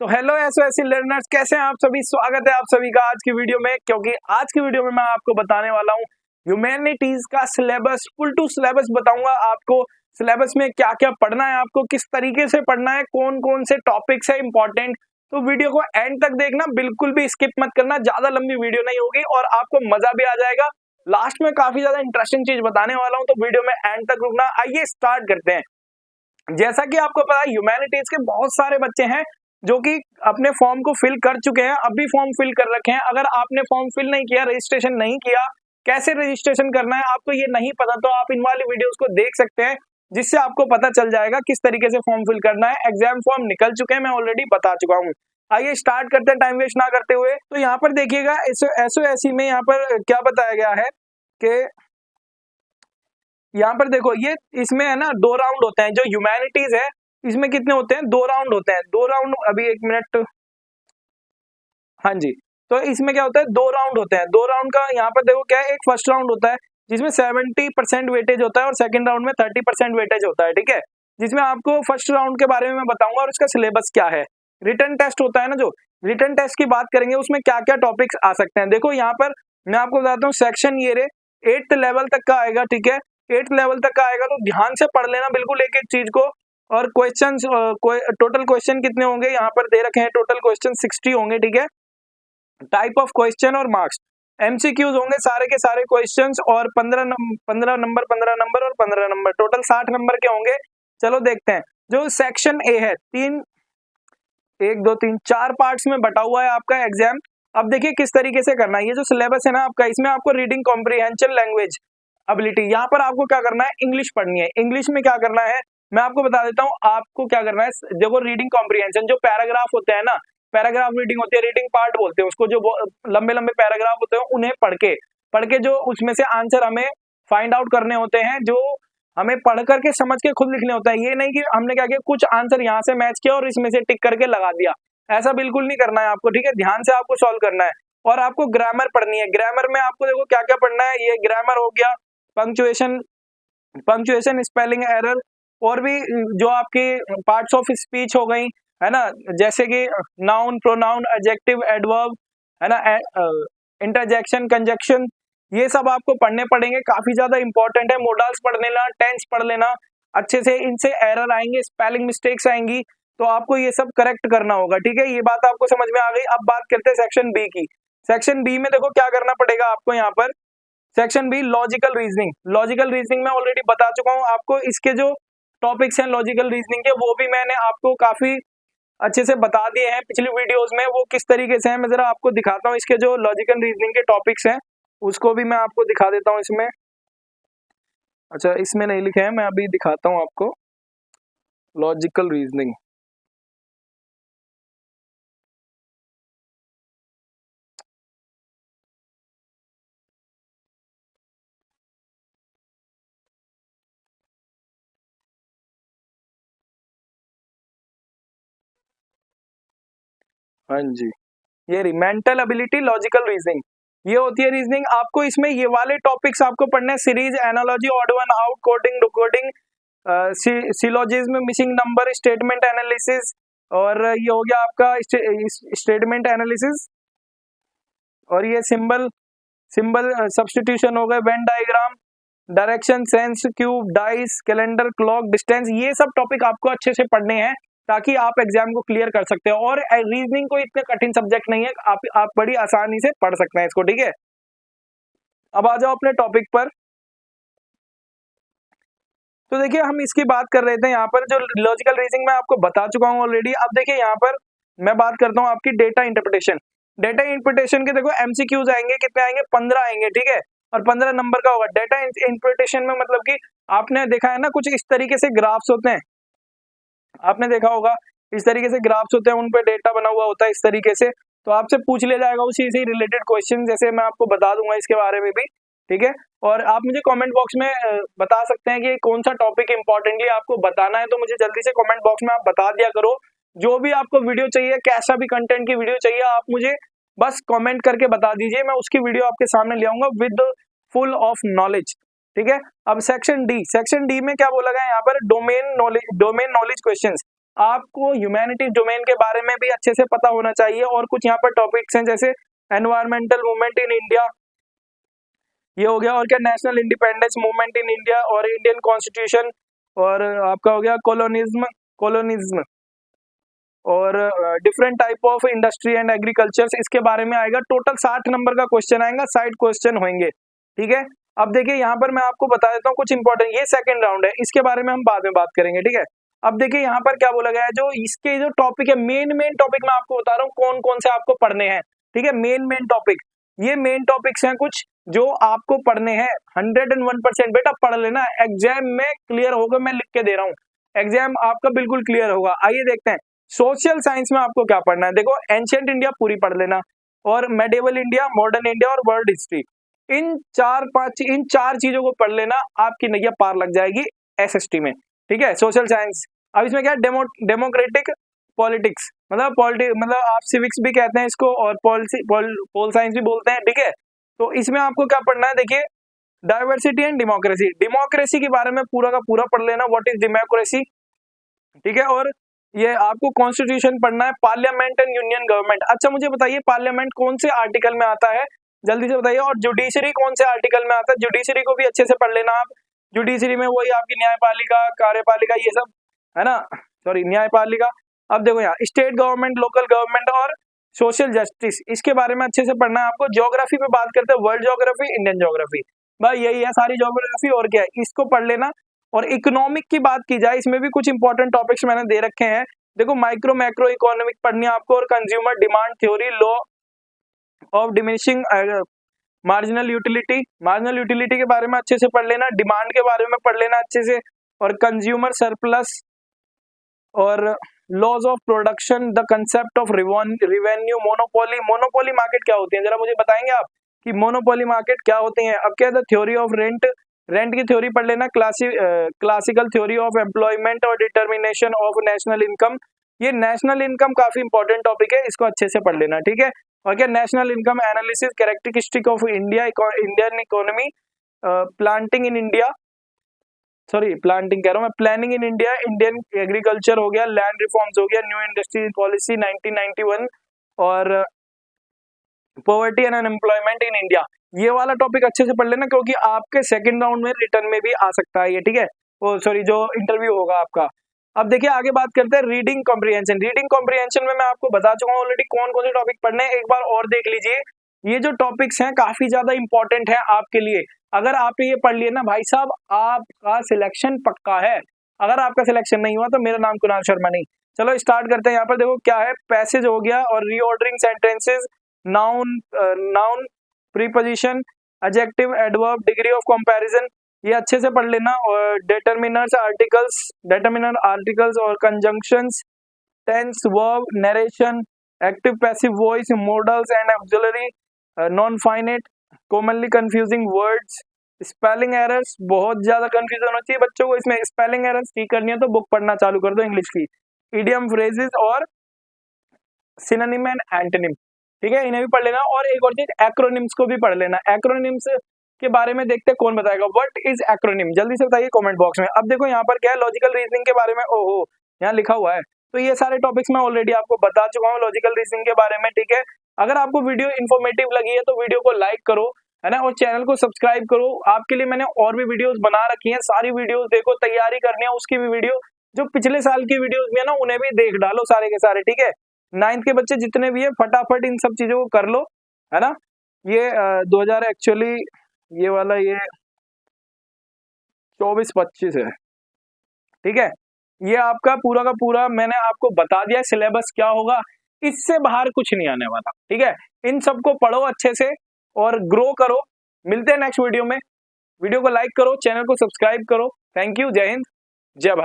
तो hello SOSC learners, कैसे हैं आप सभी। स्वागत है आप सभी का आज की वीडियो में, क्योंकि आज की वीडियो में मैं आपको बताने वाला हूं ह्यूमैनिटीज का सिलेबस, फुल टू सिलेबस बताऊंगा आपको। सिलेबस में क्या क्या पढ़ना है, आपको किस तरीके से पढ़ना है, कौन कौन से टॉपिक्स है इंपॉर्टेंट। तो वीडियो को एंड तक देखना, बिल्कुल भी स्किप मत करना, ज्यादा लंबी वीडियो नहीं होगी और आपको मजा भी आ जाएगा। लास्ट में काफी ज्यादा इंटरेस्टिंग चीज बताने वाला हूँ, तो वीडियो में एंड तक रुकना। आइए स्टार्ट करते हैं। जैसा कि आपको पता है, ह्यूमैनिटीज के बहुत सारे बच्चे हैं जो कि अपने फॉर्म को फिल कर चुके हैं, अब भी फॉर्म फिल कर रखे हैं। अगर आपने फॉर्म फिल नहीं किया, रजिस्ट्रेशन नहीं किया, कैसे रजिस्ट्रेशन करना है आपको ये नहीं पता, तो आप इन वाली वीडियोस को देख सकते हैं, जिससे आपको पता चल जाएगा किस तरीके से फॉर्म फिल करना है। एग्जाम फॉर्म निकल चुके हैं, मैं ऑलरेडी बता चुका हूँ। आइए स्टार्ट करते हैं टाइम वेस्ट ना करते हुए। तो यहाँ पर देखिएगा, एसओएससी में यहाँ पर क्या बताया गया है कि यहाँ पर देखो, ये इसमें है ना 2 राउंड होते हैं। जो ह्यूमैनिटीज है इसमें कितने होते हैं, 2 राउंड होते हैं। 2 राउंड, अभी 1 मिनट, हाँ जी। तो इसमें क्या होता है, 2 राउंड होते हैं। 2 राउंड का यहाँ पर देखो क्या है, एक फर्स्ट राउंड होता है जिसमें 70% वेटेज होता है और सेकंड राउंड में 30% वेटेज होता है, ठीक है। जिसमें आपको फर्स्ट राउंड के बारे में मैं बताऊंगा और उसका सिलेबस क्या है। रिटन टेस्ट होता है ना, जो रिटन टेस्ट की बात करेंगे उसमें क्या क्या टॉपिक्स आ सकते हैं। देखो यहाँ पर मैं आपको बताता हूँ, सेक्शन ये रे 8th लेवल तक का आएगा, ठीक है। 8th लेवल तक का आएगा, तो ध्यान से पढ़ लेना बिल्कुल एक एक चीज को। और क्वेश्चंस, टोटल क्वेश्चन कितने होंगे यहाँ पर दे रखे हैं, टोटल क्वेश्चन 60 होंगे, ठीक है। टाइप ऑफ क्वेश्चन और मार्क्स, एमसीक्यूज होंगे सारे के सारे क्वेश्चंस, और 15 नंबर 15 नंबर और 15 नंबर, टोटल 60 नंबर के होंगे। चलो देखते हैं। जो सेक्शन ए है, 1 2 3 4 पार्ट्स में बटा हुआ है आपका एग्जाम। अब देखिए किस तरीके से करना है। ये जो सिलेबस है ना आपका, इसमें आपको रीडिंग कॉम्प्रिहेंशन, लैंग्वेज एबिलिटी, यहाँ पर आपको क्या करना है, इंग्लिश पढ़नी है। इंग्लिश में क्या करना है मैं आपको बता देता हूँ। आपको क्या करना है, देखो रीडिंग कॉम्प्रिहेंशन, जो पैराग्राफ होते हैं ना, पैराग्राफ रीडिंग होती है, रीडिंग पार्ट बोलते हैं उसको। जो लंबे लंबे पैराग्राफ होते हैं उन्हें पढ़ के जो उसमें से आंसर हमें फाइंड आउट करने होते हैं, जो हमें पढ़ करके समझ के खुद लिखने होता है। ये नहीं कि हमने क्या किया, कुछ आंसर यहाँ से मैच किया और इसमें से टिक करके लगा दिया, ऐसा बिल्कुल नहीं करना है आपको, ठीक है। ध्यान से आपको सॉल्व करना है। और आपको ग्रामर पढ़नी है। ग्रामर में आपको देखो क्या क्या पढ़ना है। ये ग्रामर हो गया, पंक्चुएशन, स्पेलिंग एरर, और भी जो आपकी पार्ट्स ऑफ स्पीच हो गई, है ना, जैसे कि नाउन, प्रोनाउन, एडजेक्टिव, एडवर्ब, है ना, इंटरजेक्शन, कंजक्शन, ये सब आपको पढ़ने पड़ेंगे। काफी ज्यादा इंपॉर्टेंट है। मोडल्स पढ़ लेना, टेंस पढ़ लेना अच्छे से। इनसे एरर आएंगे, स्पेलिंग मिस्टेक्स आएंगी, तो आपको ये सब करेक्ट करना होगा, ठीक है। ये बात आपको समझ में आ गई। अब बात करते हैं सेक्शन बी की। सेक्शन बी में देखो क्या करना पड़ेगा आपको यहाँ पर। Section be logical reasoning. Logical reasoning में ऑलरेडी बता चुका हूँ आपको। इसके जो टॉपिक्स हैं लॉजिकल रीजनिंग के, वो भी मैंने आपको काफी अच्छे से बता दिए हैं पिछली वीडियोस में। वो किस तरीके से है मैं जरा आपको दिखाता हूँ। इसके जो लॉजिकल रीजनिंग के टॉपिक्स हैं उसको भी मैं आपको दिखा देता हूँ इसमें। अच्छा, इसमें नहीं लिखे हैं, मैं अभी दिखाता हूँ आपको लॉजिकल रीजनिंग। हाँ जी, ये मेंटल एबिलिटी, लॉजिकल रीजनिंग, ये होती है रीजनिंग। आपको इसमें ये वाले टॉपिक्स आपको पढ़ने हैं। Series, analogy, odd one out, coding, decoding, syllogism, missing number, statement analysis, और ये हो गया आपका स्टेटमेंट एनालिसिस, और ये सिंबल सब्स्टिट्यूशन हो गए, Venn diagram, direction, sense, cube, dice, calendar, clock, distance. ये सब टॉपिक आपको अच्छे से पढ़ने हैं ताकि आप एग्जाम को क्लियर कर सकते हो। और रीजनिंग कोई इतने कठिन सब्जेक्ट नहीं है, आप बड़ी आसानी से पढ़ सकते हैं इसको, ठीक है। अब आ जाओ अपने टॉपिक पर। तो देखिए, हम इसकी बात कर रहे थे यहाँ पर। जो लॉजिकल रीजनिंग मैं आपको बता चुका हूँ ऑलरेडी। अब देखिए यहाँ पर मैं बात करता हूँ आपकी डेटा इंटरप्रिटेशन। डेटा इंटरप्रिटेशन के देखो एमसीक्यूज आएंगे, कितने आएंगे, 15 आएंगे, ठीक है। और 15 नंबर का होगा। डेटा इंटरप्रिटेशन में मतलब कि आपने देखा है ना, कुछ इस तरीके से ग्राफ्स होते हैं, आपने देखा होगा इस तरीके से ग्राफ्स होते हैं, उन पे डेटा बना हुआ होता है इस तरीके से। तो आपसे पूछ लिया जाएगा उसी से रिलेटेड क्वेश्चन, जैसे मैं आपको बता दूंगा इसके बारे में भी, ठीक है। और आप मुझे कमेंट बॉक्स में बता सकते हैं कि कौन सा टॉपिक इंपॉर्टेंटली आपको बताना है, तो मुझे जल्दी से कमेंट बॉक्स में आप बता दिया करो। जो भी आपको वीडियो चाहिए, कैसा भी कंटेंट की वीडियो चाहिए, आप मुझे बस कमेंट करके बता दीजिए, मैं उसकी वीडियो आपके सामने ले आऊंगा विद फुल ऑफ नॉलेज, ठीक है। अब सेक्शन डी में क्या बोला गया यहाँ पर, डोमेन नॉलेज क्वेश्चंस। आपको ह्यूमैनिटीज डोमेन के बारे में भी अच्छे से पता होना चाहिए। और कुछ यहाँ पर टॉपिक्स हैं जैसे एनवायरमेंटल मूवमेंट इन इंडिया, ये हो गया, और क्या national independence movement in India, और इंडियन कॉन्स्टिट्यूशन, और आपका हो गया कोलोनिज्म और different type of industry and agriculture, इसके बारे में आएगा। टोटल 60 नंबर का क्वेश्चन आएगा, साइड क्वेश्चन होंगे, ठीक है। अब देखिए यहाँ पर मैं आपको बता देता हूँ कुछ इंपॉर्टेंट, ये सेकंड राउंड है, इसके बारे में हम बाद में बात करेंगे, ठीक है। अब देखिए यहाँ पर क्या बोला गया है, जो इसके जो टॉपिक है, मेन टॉपिक मैं आपको बता रहा हूँ कौन कौन से आपको पढ़ने हैं, ठीक है। मेन टॉपिक, ये मेन टॉपिक्स हैं कुछ जो आपको पढ़ने हैं। 101% बेटा पढ़ लेना, एग्जाम में क्लियर होगा, मैं लिख के दे रहा हूँ, एग्जाम आपका बिल्कुल क्लियर होगा। आइए देखते हैं सोशल साइंस में आपको क्या पढ़ना है। देखो एंशिएंट इंडिया पूरी पढ़ लेना, और मेडिवल इंडिया, मॉडर्न इंडिया और वर्ल्ड हिस्ट्री, इन चार चीजों को पढ़ लेना, आपकी नैया पार लग जाएगी एसएसटी में, ठीक है। सोशल साइंस, अब इसमें क्या है, डेमोक्रेटिक पॉलिटिक्स, मतलब आप सिविक्स भी कहते हैं इसको, और पोल साइंस भी बोलते हैं, ठीक है। तो इसमें आपको क्या पढ़ना है, देखिए डाइवर्सिटी एंड डेमोक्रेसी, डेमोक्रेसी के बारे में पूरा का पूरा पढ़ लेना, व्हाट इज डेमोक्रेसी, ठीक है। और ये आपको कॉन्स्टिट्यूशन पढ़ना है, पार्लियामेंट एंड यूनियन गवर्नमेंट। अच्छा मुझे बताइए पार्लियामेंट कौन से आर्टिकल में आता है, जल्दी से बताइए। और जुडिशरी कौन से आर्टिकल में आता है, जुडिशरी को भी अच्छे से पढ़ लेना आप। जुडिशरी में वही आपकी न्यायपालिका, कार्यपालिका, ये सब है ना, सॉरी न्यायपालिका। अब देखो यहाँ स्टेट गवर्नमेंट, लोकल गवर्नमेंट और सोशल जस्टिस, इसके बारे में अच्छे से पढ़ना है आपको। ज्योग्राफी पे बात करते हैं, वर्ल्ड ज्योग्राफी, इंडियन ज्योग्राफी, भाई यही है सारी ज्योग्राफी, और क्या है, इसको पढ़ लेना। और इकोनॉमिक की बात की जाए, इसमें भी कुछ इंपॉर्टेंट टॉपिक्स मैंने दे रखे हैं। देखो माइक्रो मैक्रो इकोनॉमिक पढ़नी है आपको, और consumer demand theory, law of diminishing marginal utility के बारे में अच्छे से पढ़ लेना, डिमांड के बारे में पढ़ लेना अच्छे से, और कंज्यूमर सरप्लस, और laws of production, the concept of revenue, monopoly market क्या होती है, जरा मुझे बताएंगे आप कि मोनोपोली मार्केट क्या होती है। अब क्या है, थ्योरी ऑफ रेंट की थ्योरी पढ़ लेना, क्लासिकल थ्योरी ऑफ एम्प्लॉयमेंट और डिटर्मिनेशन ऑफ नेशनल इनकम, ये नेशनल इनकम काफी इंपॉर्टेंट टॉपिक है, इसको अच्छे से पढ़ लेना, ठीक है। और क्या national income analysis, characteristic of Indian economy, planting in India, sorry planting कह रहा हूँ मैं, planning in India, Indian agriculture हो गया, लैंड रिफॉर्म्स हो गया, न्यू इंडस्ट्री पॉलिसी 1991, और poverty and unemployment in India, ये वाला टॉपिक अच्छे से पढ़ लेना, क्योंकि आपके सेकंड राउंड में रिटर्न में भी आ सकता है ये, ठीक है, वो सॉरी जो इंटरव्यू होगा आपका। अब देखिए आगे बात करते हैं रीडिंग कॉम्प्रिहेंशन में मैं आपको बता चुका हूँ ऑलरेडी कौन कौन से टॉपिक पढ़ने हैं, एक बार और देख लीजिए। ये जो टॉपिक्स हैं काफी ज्यादा इंपॉर्टेंट है आपके लिए, अगर आपने ये पढ़ लिया ना भाई साहब, आपका सिलेक्शन पक्का है। अगर आपका सिलेक्शन नहीं हुआ तो मेरा नाम कुणाल शर्मा नहीं। चलो स्टार्ट करते हैं। यहाँ पर देखो क्या है, पैसेज हो गया, और reordering sentences, noun preposition, adjective, adverb, degree of comparison, ये अच्छे से पढ़ लेना। और डेटरमिनर आर्टिकल्स और conjunctions, tense, verb, narration, active passive voice, modals and auxiliary, non finite, commonly confusing words, spelling errors, बहुत ज्यादा कंफ्यूजन होना चाहिए बच्चों को, इसमें स्पेलिंग एरर्स ठीक करनी है तो बुक पढ़ना चालू कर दो इंग्लिश की, इडियम, फ्रेजेस और सिनोनिम एंड एंटोनिम, ठीक है, इन्हें भी पढ़ लेना। और एक और चीज, एक्रोनिम्स को भी पढ़ लेना। एक्रोनिम्स के बारे में देखते हैं कौन बताएगा, व्हाट इज एक्रोनिम, जल्दी से बताइए कमेंट बॉक्स में। अब देखो यहाँ पर क्या है, लॉजिकल रीजनिंग के बारे में, ओहो यहाँ लिखा हुआ है, तो ये सारे टॉपिक्स मैं ऑलरेडी आपको बता चुका हूँ लॉजिकल रीजनिंग के बारे में, ठीक है। अगर आपको वीडियो इन्फॉर्मेटिव लगी है तो वीडियो को लाइक करो, है ना, और चैनल को सब्सक्राइब करो। आपके लिए मैंने और भी वीडियोस बना रखी हैं, सारी वीडियोस देखो, तैयारी करनी है उसकी भी वीडियो, जो पिछले साल की वीडियोस भी है ना उन्हें भी देख डालो सारे के सारे, ठीक है। 9th के बच्चे जितने भी है फटाफट इन सब चीजों को कर लो, है ना। ये 2000 एक्चुअली ये वाला ये 24-25 है, ठीक है। ये आपका पूरा का पूरा मैंने आपको बता दिया सिलेबस क्या होगा, इससे बाहर कुछ नहीं आने वाला, ठीक है। इन सबको पढ़ो अच्छे से और ग्रो करो। मिलते हैं नेक्स्ट वीडियो में। वीडियो को लाइक करो, चैनल को सब्सक्राइब करो। थैंक यू, जय हिंद, जय भारत।